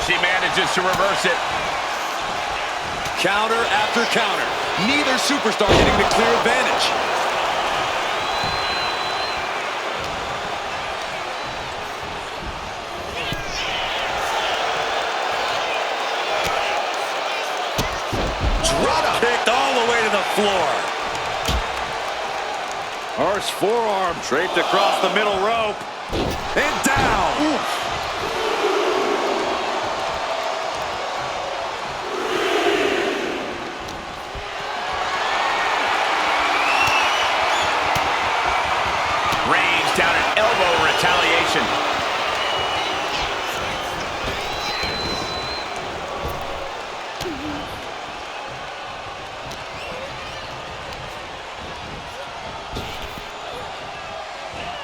She manages to reverse it. Counter after counter. Neither superstar getting the clear advantage. Kicked all the way to the floor. Harsh forearm. Draped across the middle rope. And down. Oof. Down an elbow retaliation.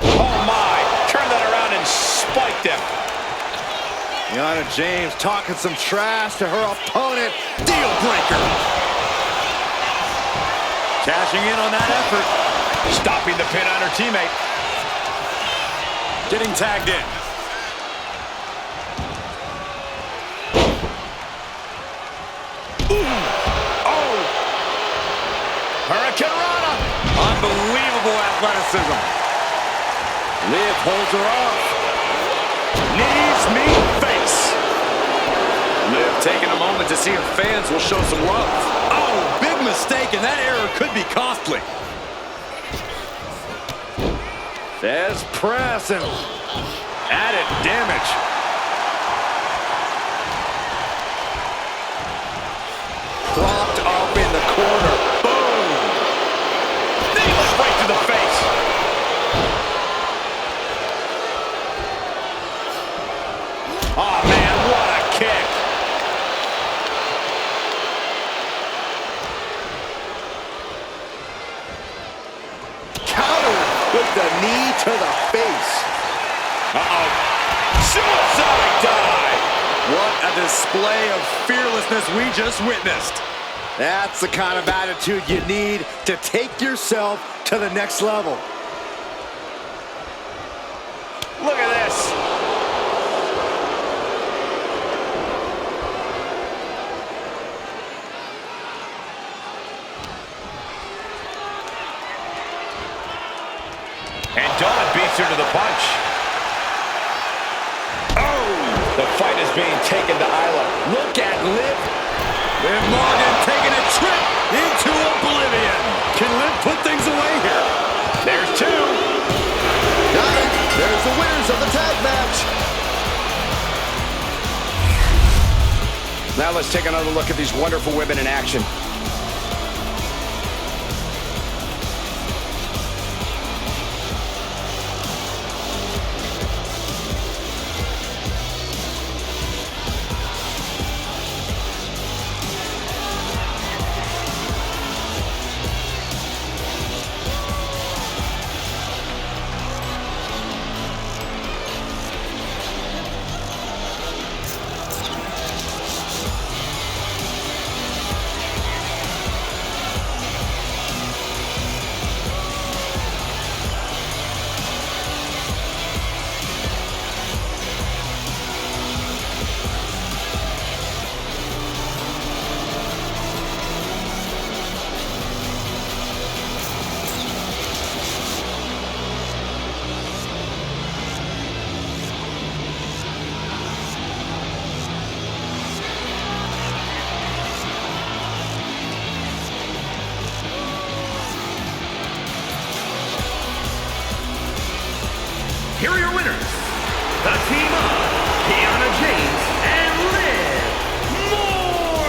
Oh my, turn that around and spiked him. Kiana James talking some trash to her opponent. Deal breaker. Cashing in on that effort. Stopping the pin on her teammate. Getting tagged in. Ooh. Oh! Hurricanrana! Unbelievable athleticism. Liv holds her off. Knees meet face. Liv taking a moment to see her fans will show some love. Oh, big mistake, and that error could be costly. There's press and Added damage. propped up in the corner. Boom. Knee right to the face. Oh, man, what a kick. Counter with the knee to the face. Uh-oh. Suicide dive. What a display of fearlessness we just witnessed. That's the kind of attitude you need to take yourself to the next level. Look at this. And Dawn beats her to the punch. Oh! The fight is being taken to Isla. Look at Liv. And Morgan taking a trip into oblivion. Can Liv put things away here? There's two. Got it. There's the winners of the tag match. Now let's take another look at these wonderful women in action. Here are your winners, the team of Kiana James and Liv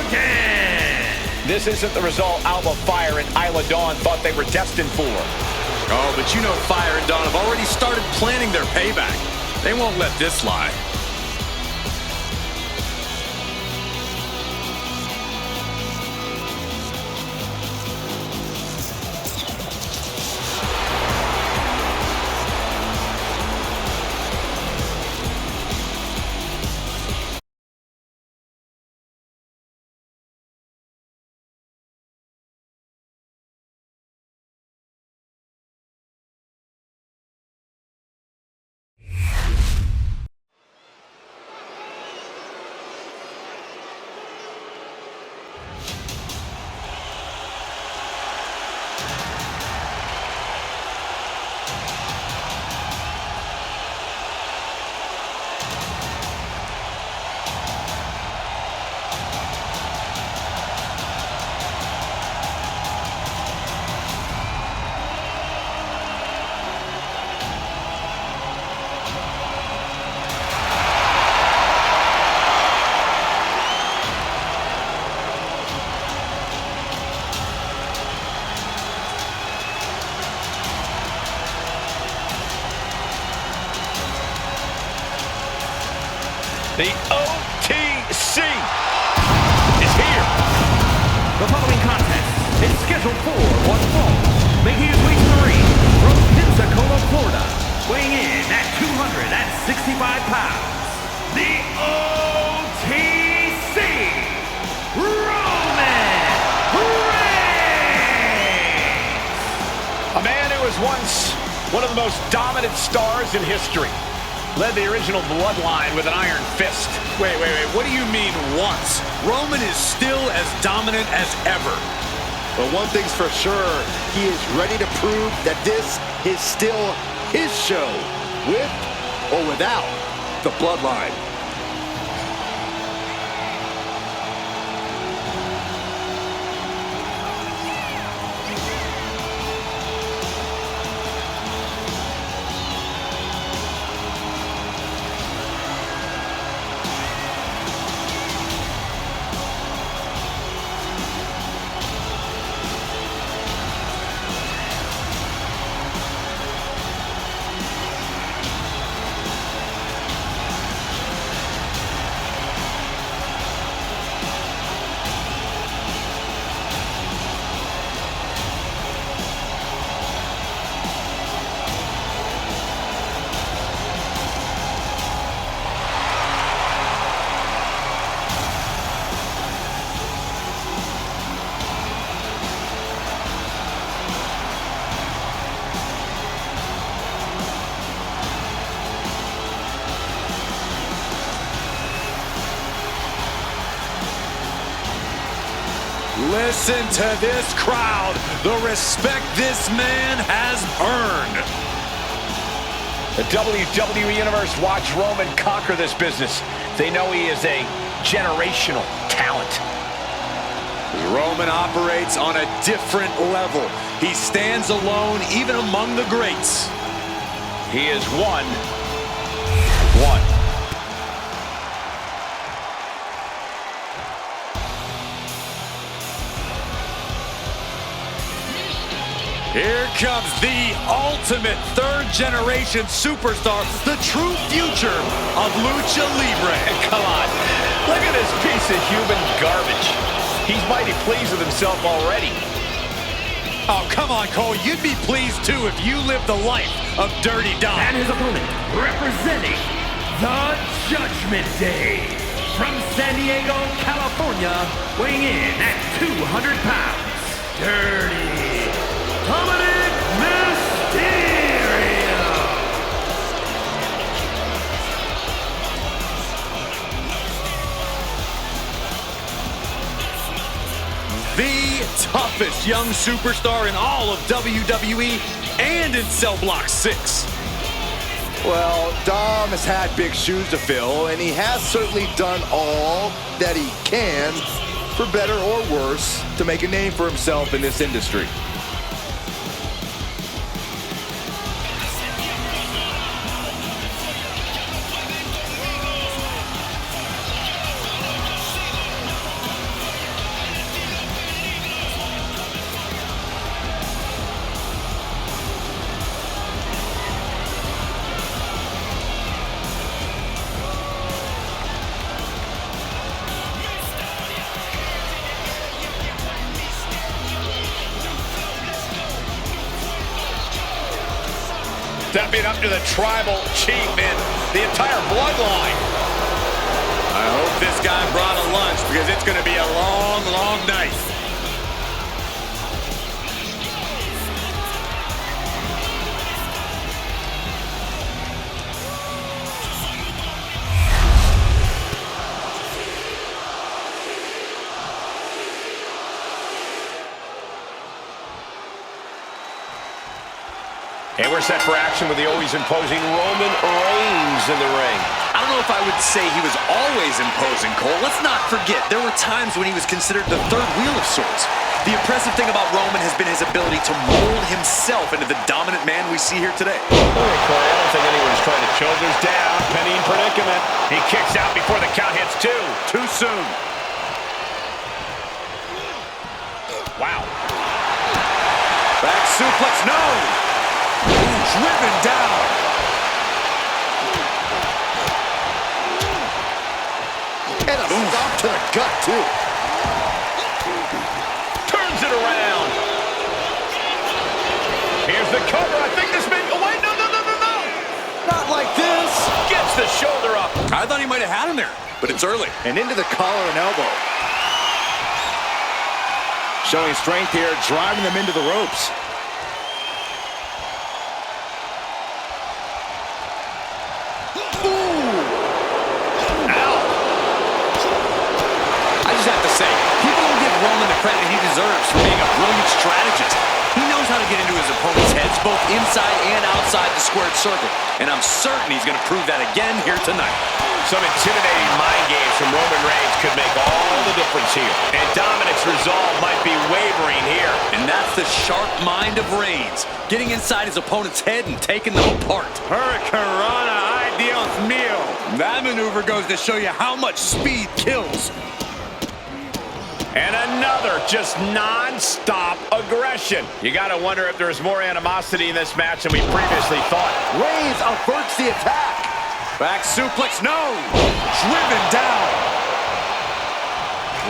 Morgan. This isn't the result Alba Fire and Isla Dawn thought they were destined for. Oh, but you know Fire and Dawn have already started planning their payback. They won't let this slide. The OTC is here. The following contest is scheduled for one fall. Making his way to the ring from Pensacola, Florida, weighing in at 265 pounds, the OTC, Roman Reigns! A man who was once one of the most dominant stars in history. Led the original bloodline with an iron fist. Wait, what do you mean once? Roman is still as dominant as ever. But one thing's for sure, he is ready to prove that this is still his show, with or without the bloodline. Listen to this crowd, the respect this man has earned. The WWE Universe watched Roman conquer this business. They know he is a generational talent. Roman operates on a different level. He stands alone even among the greats. He is one. Here comes the ultimate third-generation superstar, the true future of Lucha Libre. Come on, look at this piece of human garbage. He's mighty pleased with himself already. Oh, come on, Cole. You'd be pleased, too, if you lived the life of Dirty Dom. And his opponent, representing the Judgment Day, from San Diego, California, weighing in at 200 pounds, Dirty Dominik Mysterio! The toughest young superstar in all of WWE and in Cell Block 6. Well, Dom has had big shoes to fill, and he has certainly done all that he can, for better or worse, to make a name for himself in this industry. Stepping up to the tribal chief and the entire bloodline. I hope this guy brought a lunch because it's going to be a long, long night. And we're set for action with the always imposing Roman Reigns in the ring. I don't know if I would say he was always imposing, Cole. Let's not forget, there were times when he was considered the third wheel of sorts. The impressive thing about Roman has been his ability to mold himself into the dominant man we see here today. All right, Corey, I don't think anyone's trying to shoulders down. Penny in predicament. He kicks out before the count hits two. Too soon. Wow. Back suplex, no! Driven down. And a stop to the gut, too. Turns it around. Here's the cover. I think this may... Oh, wait, no. Not like this. Gets the shoulder up. I thought he might have had him there, but it's early. And into the collar and elbow. Showing strength here, driving them into the ropes. I just have to say, people don't give Roman the credit he deserves for being a brilliant strategist. He knows how to get into his opponent's heads, both inside and outside the squared circle. And I'm certain he's going to prove that again here tonight. Some intimidating mind games from Roman Reigns could make all the difference here. And Dominik's resolve might be wavering here. And that's the sharp mind of Reigns, getting inside his opponent's head and taking them apart. Hurricanrana, ay Dios mío. That maneuver goes to show you how much speed kills. And another just non-stop aggression. You got to wonder if there's more animosity in this match than we previously thought. Reigns averts the attack. Back suplex, no! Driven down.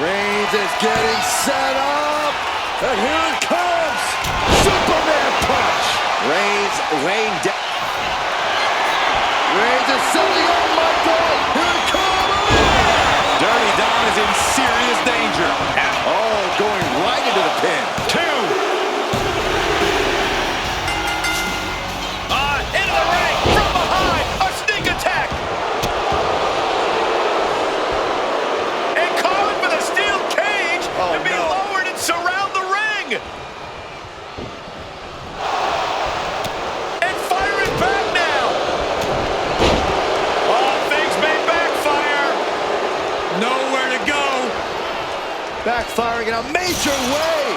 Reigns is getting set up. And here it comes. Superman punch. Reigns laying down. Reigns is setting up Michael. Here it comes. Dirty Dom is in serious danger. Oh, going right into the pin. Into the ring from behind. A sneak attack. And calling for the steel cage to be lowered and surround the ring. And firing back now. Oh, things may backfire. Nowhere to go. Backfiring in a major way.